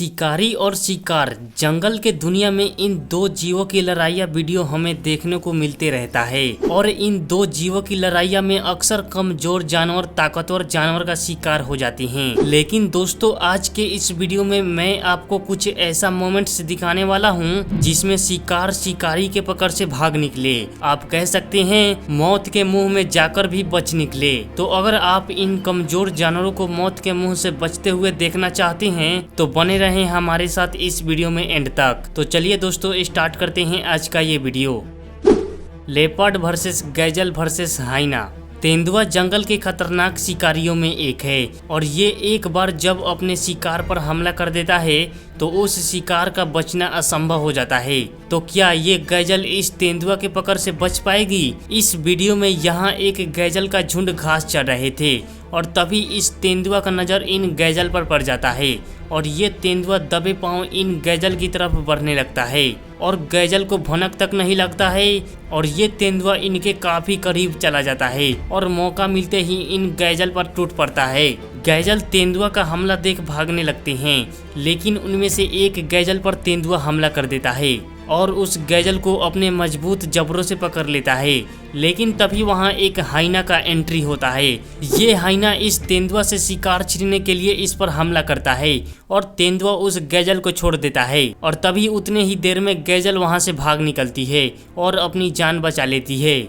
शिकारी और शिकार जंगल के दुनिया में इन दो जीवों की लड़ाइयाँ वीडियो हमें देखने को मिलते रहता है और इन दो जीवों की लड़ाइयाँ में अक्सर कमजोर जानवर ताकतवर जानवर का शिकार हो जाती हैं। लेकिन दोस्तों आज के इस वीडियो में मैं आपको कुछ ऐसा मोमेंट्स दिखाने वाला हूँ जिसमें शिकार शिकारी के पकड़ से भाग निकले, आप कह सकते हैं मौत के मुंह में जाकर भी बच निकले। तो अगर आप इन कमजोर जानवरों को मौत के मुंह से बचते हुए देखना चाहते हैं तो बने रहें हमारे साथ इस वीडियो में एंड तक। तो चलिए दोस्तों स्टार्ट करते हैं आज का ये video. Leopard versus gazelle versus hyena. तेंदुआ जंगल के खतरनाक शिकारियों में एक है और ये एक बार जब अपने शिकार पर हमला कर देता है तो उस शिकार का बचना असंभव हो जाता है। तो क्या ये गैजल इस तेंदुआ के पकड़ से बच पाएगी? इस वीडियो में यहाँ एक गैजल का झुंड घास चर रहे थे और तभी इस तेंदुआ का नज़र इन गैजल पर पड़ जाता है और ये तेंदुआ दबे पांव इन गैजल की तरफ बढ़ने लगता है और गैजल को भनक तक नहीं लगता है और ये तेंदुआ इनके काफी करीब चला जाता है और मौका मिलते ही इन गैजल पर टूट पड़ता है। गैजल तेंदुआ का हमला देख भागने लगते हैं लेकिन उनमें से एक गैजल पर तेंदुआ हमला कर देता है और उस गैजल को अपने मजबूत जबड़ों से पकड़ लेता है। लेकिन तभी वहां एक हाइना का एंट्री होता है। ये हाइना इस तेंदुआ से शिकार छीनने के लिए इस पर हमला करता है और तेंदुआ उस गैजल को छोड़ देता है और तभी उतने ही देर में गैजल वहां से भाग निकलती है और अपनी जान बचा लेती है।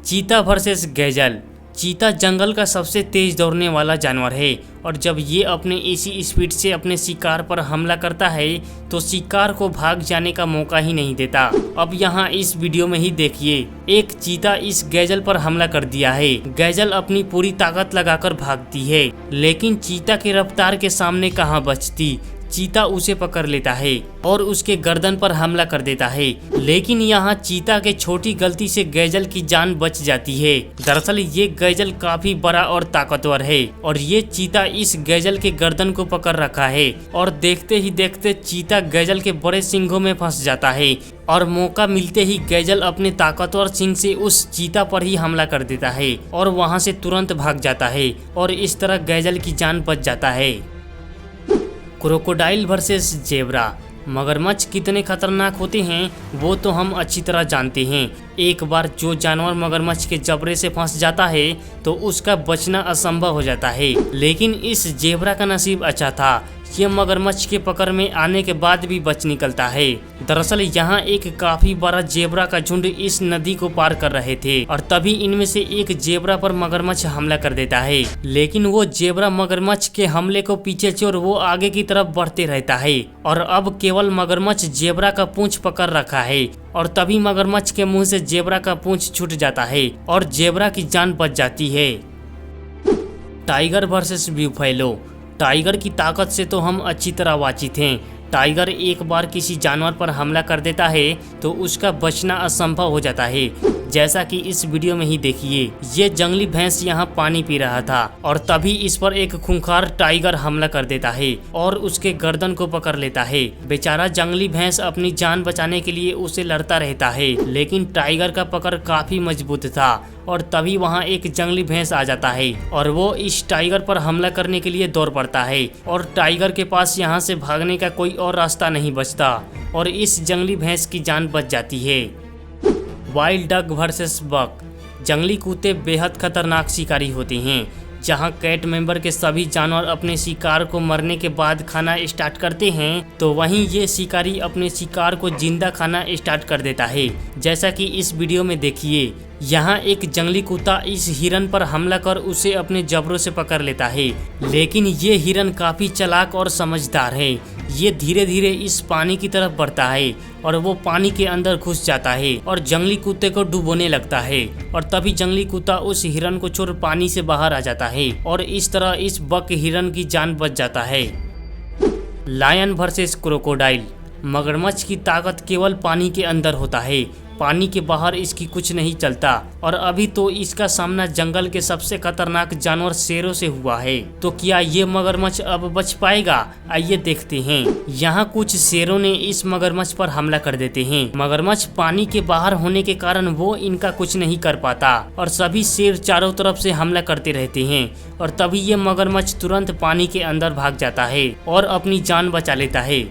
चीता वर्सेस गैजल। चीता जंगल का सबसे तेज दौड़ने वाला जानवर है और जब ये अपने इसी स्पीड से अपने शिकार पर हमला करता है तो शिकार को भाग जाने का मौका ही नहीं देता। अब यहाँ इस वीडियो में ही देखिए, एक चीता इस गैजल पर हमला कर दिया है। गैजल अपनी पूरी ताकत लगाकर भागती है लेकिन चीता की रफ्तार के सामने कहाँ बचती। चीता उसे पकड़ लेता है और उसके गर्दन पर हमला कर देता है लेकिन यहाँ चीता के छोटी गलती से गैजल की जान बच जाती है। दरअसल ये गैजल काफी बड़ा और ताकतवर है और ये चीता इस गैजल के गर्दन को पकड़ रखा है और देखते ही देखते चीता गैजल के बड़े सिंघों में फंस जाता है और मौका मिलते ही गैजल अपने ताकतवर सिंग से उस चीता पर ही हमला कर देता है और वहाँ से तुरंत भाग जाता है और इस तरह गैजल की जान बच जाता है। Crocodile versus zebra. मगरमच्छ कितने खतरनाक होते हैं वो तो हम अच्छी तरह जानते हैं। एक बार जो जानवर मगरमच्छ के जबड़े से फंस जाता है तो उसका बचना असंभव हो जाता है। लेकिन इस जेब्रा का नसीब अच्छा था, ये मगरमच्छ के पकड़ में आने के बाद भी बच निकलता है। दरअसल यहाँ एक काफी बड़ा जेब्रा का झुंड इस नदी को पार कर रहे थे और तभी इनमें से एक जेब्रा पर मगरमच्छ हमला कर देता है लेकिन वो जेब्रा मगरमच्छ के हमले को पीछे छोड़ वो आगे की तरफ बढ़ते रहता है और अब केवल मगरमच्छ जेब्रा का पूंछ पकड़ रखा है और तभी मगरमच्छ के मुंह से जेब्रा का पूंछ छूट जाता है और जेब्रा की जान बच जाती है। Tiger versus ब्यूफेलो। टाइगर की ताकत से तो हम अच्छी तरह वाकिफ हैं। टाइगर एक बार किसी जानवर पर हमला कर देता है तो उसका बचना असंभव हो जाता है। जैसा कि इस वीडियो में ही देखिए, ये जंगली भैंस यहाँ पानी पी रहा था और तभी इस पर एक खूंखार टाइगर हमला कर देता है और उसके गर्दन को पकड़ लेता है। बेचारा जंगली भैंस अपनी जान बचाने के लिए उसे लड़ता रहता है लेकिन टाइगर का पकड़ काफी मजबूत था और तभी वहाँ एक जंगली भैंस आ जाता है और वो इस टाइगर पर हमला करने के लिए दौड़ पड़ता है और टाइगर के पास यहाँ से भागने का कोई और रास्ता नहीं बचता और इस जंगली भैंस की जान बच जाती है। वाइल्ड डक वर्सेस बक। जंगली कुत्ते बेहद खतरनाक शिकारी होते हैं। जहां कैट मेंबर के सभी जानवर अपने शिकार को मरने के बाद खाना स्टार्ट करते हैं तो वहीं ये शिकारी अपने शिकार को जिंदा खाना स्टार्ट कर देता है। जैसा कि इस वीडियो में देखिए, यहाँ एक जंगली कुत्ता इस हिरन पर हमला कर उसे अपने जबड़ों से पकड़ लेता है लेकिन ये हिरन काफी चालाक और समझदार है। ये धीरे धीरे इस पानी की तरफ बढ़ता है और वो पानी के अंदर घुस जाता है और जंगली कुत्ते को डुबोने लगता है और तभी जंगली कुत्ता उस हिरन को छोड़ पानी से बाहर आ जाता है और इस तरह इस बक हिरन की जान बच जाता है। Lion versus crocodile. मगरमच्छ की ताकत केवल पानी के अंदर होता है पानी के बाहर इसकी कुछ नहीं चलता और अभी तो इसका सामना जंगल के सबसे खतरनाक जानवर शेरों से हुआ है। तो क्या ये मगरमच्छ अब बच पाएगा? आइए देखते हैं। यहाँ कुछ शेरों ने इस मगरमच्छ पर हमला कर देते हैं। मगरमच्छ पानी के बाहर होने के कारण वो इनका कुछ नहीं कर पाता और सभी शेर चारों तरफ से हमला करते रहते हैं और तभी ये मगरमच्छ तुरंत पानी के अंदर भाग जाता है और अपनी जान बचा लेता है।